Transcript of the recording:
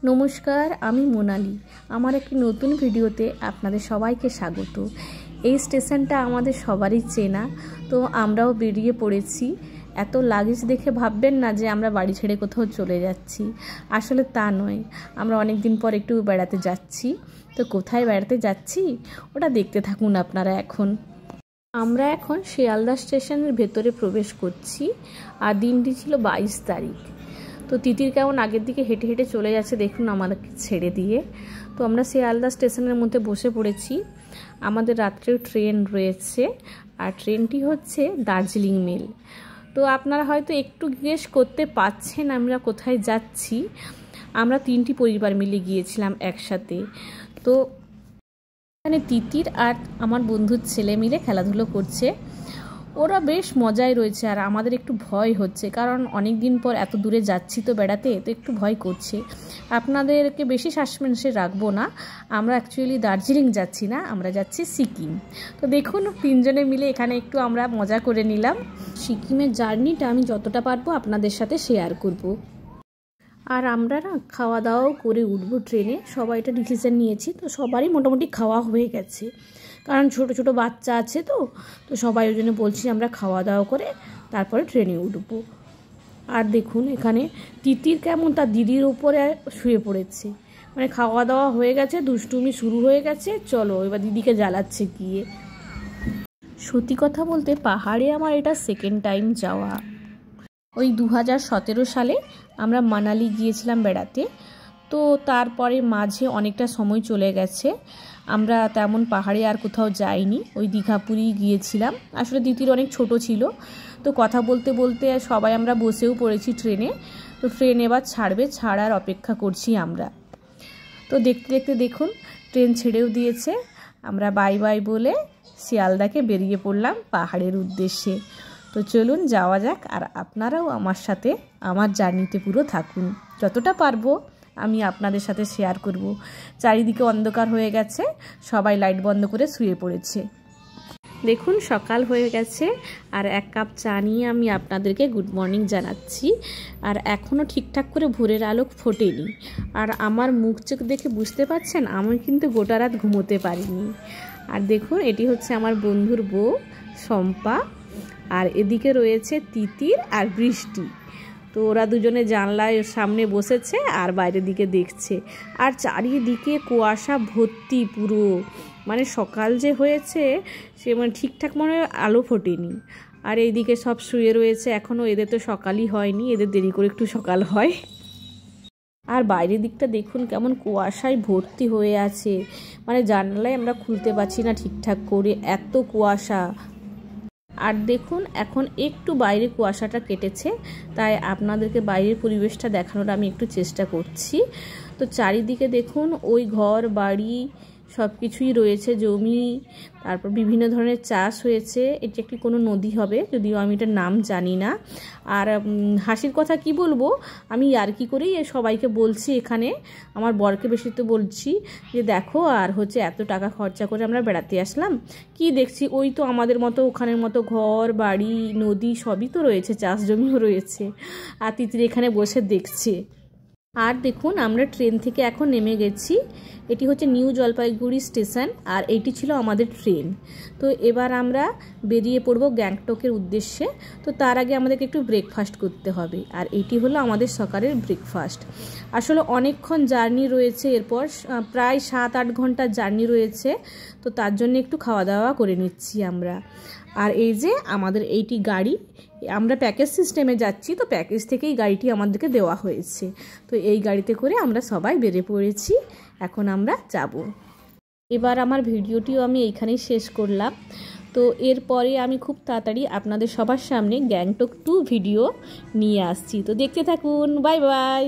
নমস্কার, আমি মোনালি। আমার একটি নতুন ভিডিওতে আপনাদের সবাইকে স্বাগত। এই স্টেশনটা আমাদের সবারই চেনা, তো আমরাও বেরিয়ে পড়েছি। এত লাগেজ দেখে ভাববেন না যে আমরা বাড়ি ছেড়ে কোথাও চলে যাচ্ছি, আসলে তা নয়। আমরা অনেক দিন পর একটু বেড়াতে যাচ্ছি। তো কোথায় বেড়াতে যাচ্ছি ওটা দেখতে থাকুন আপনারা। আমরা এখন শিয়ালদা স্টেশনের ভেতরে প্রবেশ করছি, আর দিনটি ছিল 22 তারিখ। তো তিতির কেমন আগের দিকে হেঁটে হেঁটে চলে যাচ্ছে দেখুন আমাদেরকে ছেড়ে দিয়ে। তো আমরা শিয়ালদা স্টেশনের মধ্যে বসে পড়েছি। আমাদের রাত্রেও ট্রেন রয়েছে, আর ট্রেনটি হচ্ছে দার্জিলিং মেল। তো আপনারা হয়তো একটু গেস করতে পারছেন আমরা কোথায় যাচ্ছি। আমরা 3টি পরিবার মিলে গিয়েছিলাম একসাথে। তো এখানে তিতির আর আমার বন্ধুর ছেলে মিলে খেলাধুলো করছে। ওরা বেশ মজায় রয়েছে, আর আমাদের একটু ভয় হচ্ছে, কারণ অনেক দিন পর এত দূরে যাচ্ছি তো বেড়াতে, তো একটু ভয় করছে। আপনাদেরকে বেশি সাসপেন্সে রাখবো না। আমরা অ্যাকচুয়ালি দার্জিলিং যাচ্ছি না, আমরা যাচ্ছি সিকিম। তো দেখুন 3জনে মিলে এখানে একটু আমরা মজা করে নিলাম। সিকিমের জার্নিটা আমি যতটা পারবো আপনাদের সাথে শেয়ার করব। আর আমরা না খাওয়া দাওয়াও করে উঠবো ট্রেনে, সবাই এটা ডিসিশন নিয়েছি। তো সবারই মোটামুটি খাওয়া হয়ে গেছে, কারণ ছোট ছোট বাচ্চা আছে। তো সবাই ওই জন্য বলছি আমরা খাওয়া দাওয়া করে তারপরে ট্রেনে উঠবো। আর দেখুন এখানে তিতির কেমন তার দিদির উপরে শুয়ে পড়েছে, মানে খাওয়া দাওয়া হয়ে গেছে, দুষ্টুমি শুরু হয়ে গেছে। চলো এবার দিদিকে জ্বালাচ্ছে গিয়ে। সত্যি কথা বলতে পাহাড়ে আমার এটা সেকেন্ড টাইম যাওয়া। ওই 2017 সালে আমরা মানালি গিয়েছিলাম বেড়াতে। তো তারপরে মাঝে অনেকটা সময় চলে গেছে, আমরা তেমন পাহাড়ে আর কোথাও যাইনি। ওই দীঘাপুরি গিয়েছিলাম। আসলে দিদির অনেক ছোট ছিল, তো কথা বলতে বলতে সবাই আমরা বসেও পড়েছি ট্রেনে। তো ট্রেন এবার ছাড়ার অপেক্ষা করছি আমরা। তো দেখতে দেখতে দেখুন ট্রেন ছেড়েও দিয়েছে। আমরা বাই বাই বলে শিয়ালদাকে বেরিয়ে পড়লাম পাহাড়ের উদ্দেশ্যে। তো চলুন যাওয়া যাক, আর আপনারাও আমার সাথে আমার জার্নিতে পুরো থাকুন। যতটা পারবো আমি আপনাদের সাথে শেয়ার করব। চারিদিকে অন্ধকার হয়ে গেছে, সবাই লাইট বন্ধ করে শুয়ে পড়েছে। দেখুন সকাল হয়ে গেছে, আর 1 কাপ চা নিয়ে আমি আপনাদেরকে গুড মর্নিং জানাচ্ছি। আর এখনও ঠিকঠাক করে ভোরের আলো ফোটেনি, আর আমার মুখ চোখ দেখে বুঝতে পারছেন আমি কিন্তু গোটা রাত ঘুমোতে পারিনি। আর দেখুন এটি হচ্ছে আমার বন্ধুর বউ শম্পা, আর এদিকে রয়েছে তিতির আর বৃষ্টি। তো ওরা দুজনে জানলায় সামনে বসেছে আর বাইরের দিকে দেখছে। আর চারিদিকে কুয়াশা ভর্তি পুরো, মানে সকাল যে হয়েছে সে মানে ঠিকঠাক মনে আলো ফোটেনি। আর এইদিকে সব শুয়ে রয়েছে এখনও, এদের তো সকালই হয়নি, এদের দেরি করে একটু সকাল হয়। আর বাইরের দিকটা দেখুন কেমন কুয়াশায় ভর্তি হয়ে আছে, মানে জানলায় আমরা খুলতে পারছি না ঠিকঠাক করে, এত কুয়াশা। আর দেখুন এখন একটু বাইরে কুয়াশাটা কেটেছে, তাই আপনাদেরকে বাইরের পরিবেশটা দেখানোর আমি একটু চেষ্টা করছি। তো চারিদিকে দেখুন ওই ঘর বাড়ি সব কিছুই রয়েছে, জমি, তারপর বিভিন্ন ধরনের চাষ হয়েছে। এটি একটি কোনো নদী হবে, যদিও আমি এটার নাম জানি না। আর হাসির কথা কি বলবো, আমি ইয়ার্কি করেই সবাইকে বলছি, এখানে আমার বরকে বেশি তো বলছি যে দেখো আর হচ্ছে এত টাকা খরচা করে আমরা বেড়াতে আসলাম, কি দেখছি ওই তো আমাদের মতো ওখানের মতো ঘর বাড়ি নদী সবই তো রয়েছে, চাষ জমিও রয়েছে। আর তিতির এখানে বসে দেখছে। আর দেখুন আমরা ট্রেন থেকে এখন নেমে গেছি। এটি হচ্ছে নিউ জলপাইগুড়ি স্টেশন, আর এইটি ছিল আমাদের ট্রেন। তো এবার আমরা বেরিয়ে পড়ব গ্যাংটকের উদ্দেশ্যে। তো তার আগে আমাদেরকে একটু ব্রেকফাস্ট করতে হবে, আর এইটি হলো আমাদের সকালের ব্রেকফাস্ট। আসলে অনেকক্ষণ জার্নি রয়েছে, এরপর প্রায় 7-8 ঘন্টার জার্নি রয়েছে। তো তার জন্য একটু খাওয়া দাওয়া করে নিচ্ছি আমরা। আর এই যে আমাদের এইটি গাড়ি, আমরা প্যাকেজ সিস্টেমে যাচ্ছি, তো প্যাকেজ থেকেই গাড়িটি আমাদেরকে দেওয়া হয়েছে। তো এই গাড়িতে করে আমরা সবাই বেরিয়ে পড়েছি, এখন আমরা যাব। এবার আমার ভিডিওটিও আমি এইখানেই শেষ করলাম। তো এরপরে আমি খুব তাড়াতাড়ি আপনাদের সবার সামনে গ্যাংটক 2 ভিডিও নিয়ে আসছি। তো দেখতে থাকুন, বাই বাই।